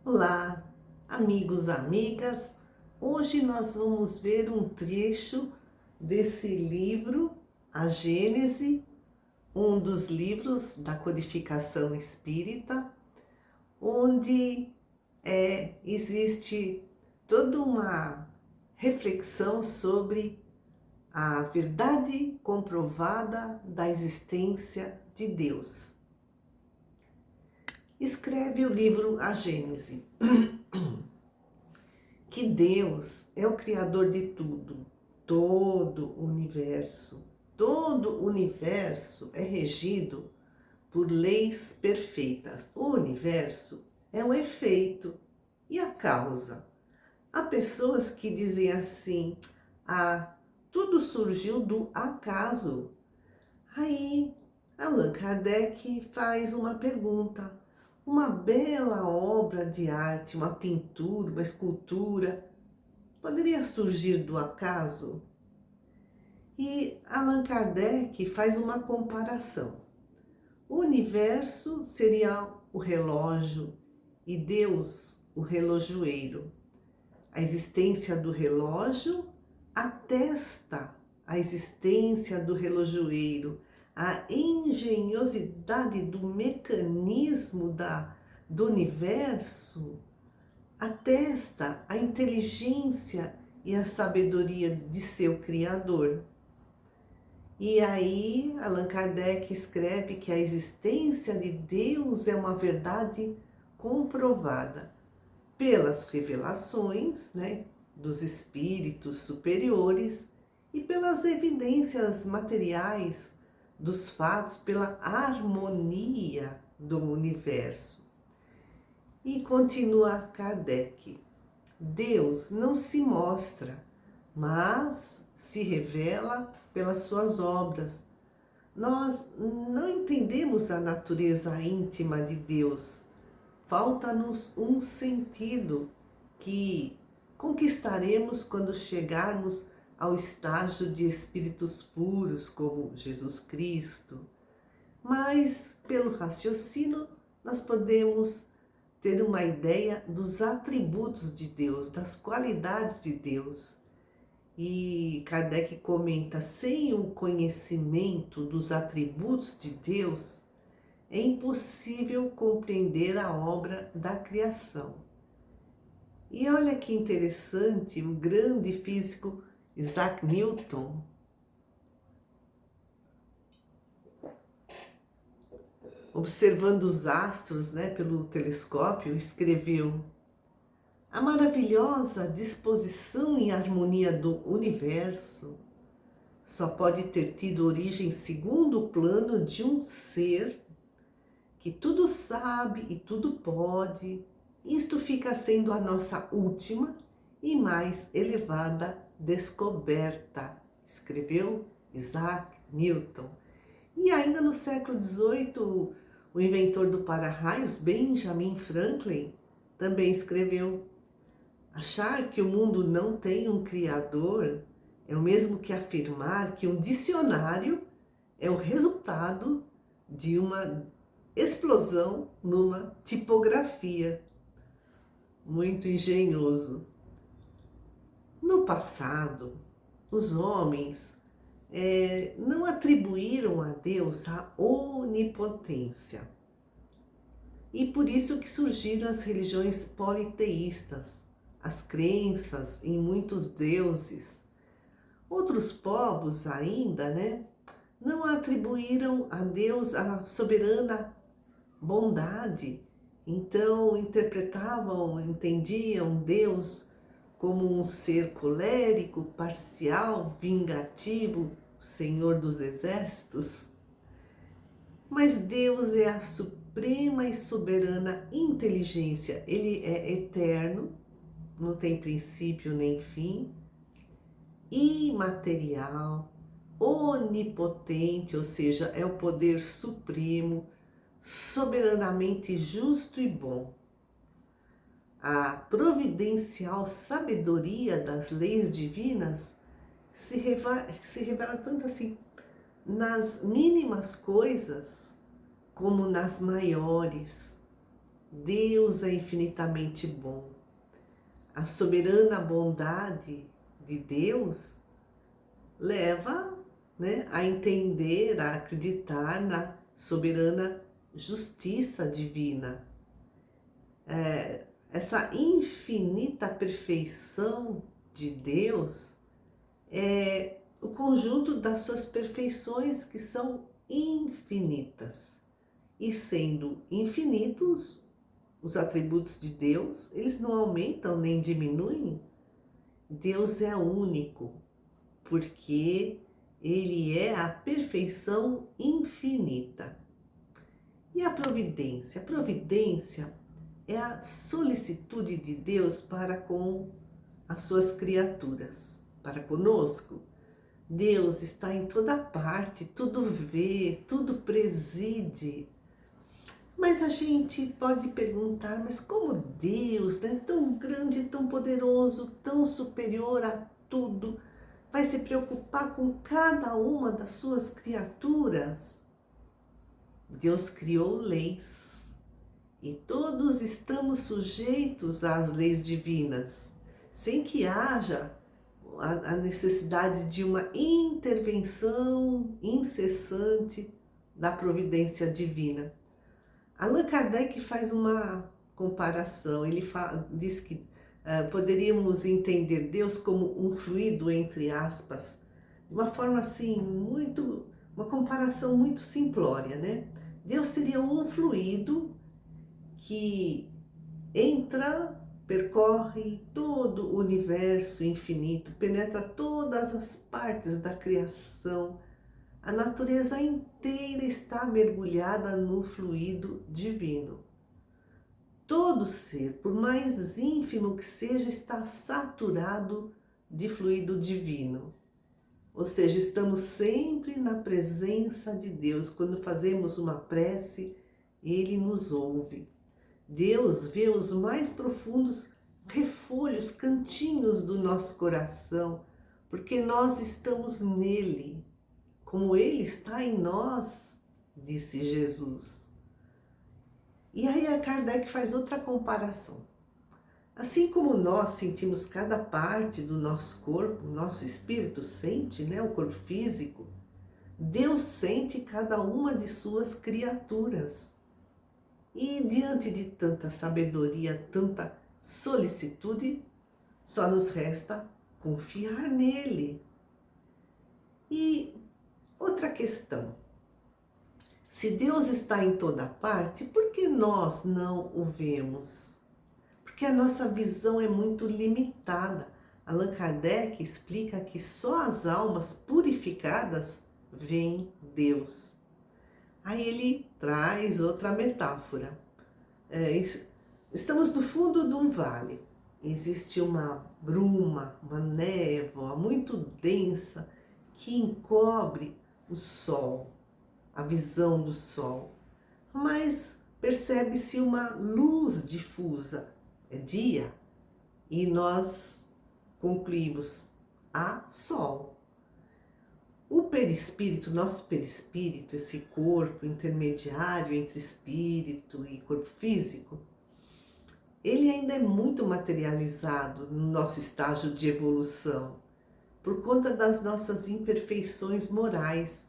Olá, amigos, amigas. Hoje nós vamos ver um trecho desse livro, A Gênese, um dos livros da codificação espírita, onde existe toda uma reflexão sobre a verdade comprovada da existência de Deus. Escreve o livro A Gênese que Deus é o criador de tudo, todo o universo. Todo o universo é regido por leis perfeitas. O universo é o efeito e a causa. Há pessoas que dizem assim: ah, tudo surgiu do acaso. Aí Allan Kardec faz uma pergunta. Uma bela obra de arte, uma pintura, uma escultura, poderia surgir do acaso? E Allan Kardec faz uma comparação. O universo seria o relógio e Deus o relojoeiro. A existência do relógio atesta a existência do relojoeiro, a engenhosidade do mecanismo do universo atesta a inteligência e a sabedoria de seu Criador. E aí, Allan Kardec escreve que a existência de Deus é uma verdade comprovada pelas revelações, dos espíritos superiores e pelas evidências materiais dos fatos, pela harmonia do universo. E continua Kardec: Deus não se mostra, mas se revela pelas suas obras. Nós não entendemos a natureza íntima de Deus. Falta-nos um sentido que conquistaremos quando chegarmos ao estágio de espíritos puros como Jesus Cristo. Mas, pelo raciocínio, nós podemos ter uma ideia dos atributos de Deus, das qualidades de Deus. E Kardec comenta: sem o conhecimento dos atributos de Deus, é impossível compreender a obra da criação. E olha que interessante, o grande físico Isaac Newton, observando os astros, pelo telescópio, escreveu: a maravilhosa disposição e harmonia do universo só pode ter tido origem segundo o plano de um ser que tudo sabe e tudo pode. Isto fica sendo a nossa última e mais elevada descoberta, escreveu Isaac Newton. E ainda no século XVIII, o inventor do para-raios, Benjamin Franklin, também escreveu: achar que o mundo não tem um criador é o mesmo que afirmar que um dicionário é o resultado de uma explosão numa tipografia. Muito engenhoso. No passado, os homens não atribuíram a Deus a onipotência. E por isso que surgiram as religiões politeístas, as crenças em muitos deuses. Outros povos ainda, não atribuíram a Deus a soberana bondade. Então entendiam Deus como um ser colérico, parcial, vingativo, Senhor dos exércitos. Mas Deus é a suprema e soberana inteligência. Ele é eterno, não tem princípio nem fim, imaterial, onipotente, ou seja, é o poder supremo, soberanamente justo e bom. A providencial sabedoria das leis divinas se revela tanto assim nas mínimas coisas como nas maiores. Deus é infinitamente bom. A soberana bondade de Deus leva, né, a entender, a acreditar na soberana justiça divina. Essa infinita perfeição de Deus é o conjunto das suas perfeições, que são infinitas. E sendo infinitos, os atributos de Deus, eles não aumentam nem diminuem. Deus é único, porque Ele é a perfeição infinita. E a providência? A providência é a solicitude de Deus para com as suas criaturas, para conosco. Deus está em toda parte, tudo vê, tudo preside. Mas a gente pode perguntar, mas como Deus, né, tão grande, tão poderoso, tão superior a tudo, vai se preocupar com cada uma das suas criaturas? Deus criou leis e todos estamos sujeitos às leis divinas, sem que haja a necessidade de uma intervenção incessante da providência divina. Allan Kardec faz uma comparação, ele diz que poderíamos entender Deus como um fluido, entre aspas, de uma forma assim, uma comparação muito simplória, né? Deus seria um fluido que entra, percorre todo o universo infinito, penetra todas as partes da criação. A natureza inteira está mergulhada no fluido divino. Todo ser, por mais ínfimo que seja, está saturado de fluido divino. Ou seja, estamos sempre na presença de Deus. Quando fazemos uma prece, Ele nos ouve. Deus vê os mais profundos refolhos, cantinhos do nosso coração, porque nós estamos nele. Como Ele está em nós, disse Jesus. E aí a Kardec faz outra comparação. Assim como nós sentimos cada parte do nosso corpo, o nosso espírito sente, né, o corpo físico, Deus sente cada uma de suas criaturas. E diante de tanta sabedoria, tanta solicitude, só nos resta confiar nele. E outra questão: se Deus está em toda parte, por que nós não o vemos? Porque a nossa visão é muito limitada. Allan Kardec explica que só as almas purificadas veem Deus. Aí ele traz outra metáfora. Estamos no fundo de um vale. Existe uma bruma, uma névoa muito densa que encobre o sol, a visão do sol. Mas percebe-se uma luz difusa. É dia e nós concluímos: há sol. O perispírito, nosso perispírito, esse corpo intermediário entre espírito e corpo físico, ele ainda é muito materializado no nosso estágio de evolução, por conta das nossas imperfeições morais.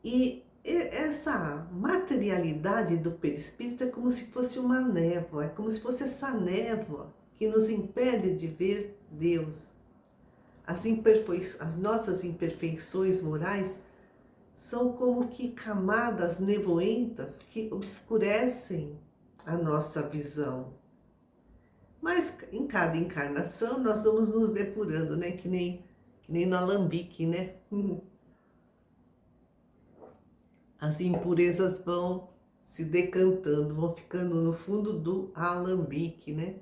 E essa materialidade do perispírito é como se fosse uma névoa, é como se fosse essa névoa que nos impede de ver Deus. As nossas imperfeições morais são como que camadas nevoentas que obscurecem a nossa visão. Mas em cada encarnação nós vamos nos depurando, né? Que nem no alambique, né? As impurezas vão se decantando, vão ficando no fundo do alambique, né?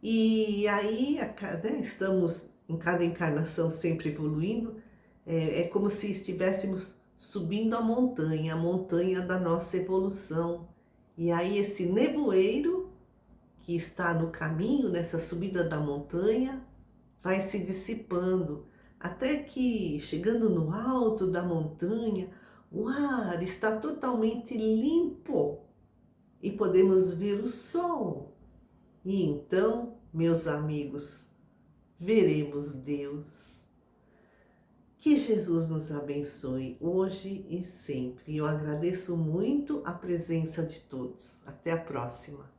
E aí, né, estamos em cada encarnação sempre evoluindo, é como se estivéssemos subindo a montanha da nossa evolução. E aí esse nevoeiro que está no caminho, nessa subida da montanha, vai se dissipando, até que, chegando no alto da montanha, o ar está totalmente limpo. e podemos ver o sol. E então, meus amigos, veremos Deus. Que Jesus nos abençoe hoje e sempre. Eu agradeço muito a presença de todos. Até a próxima.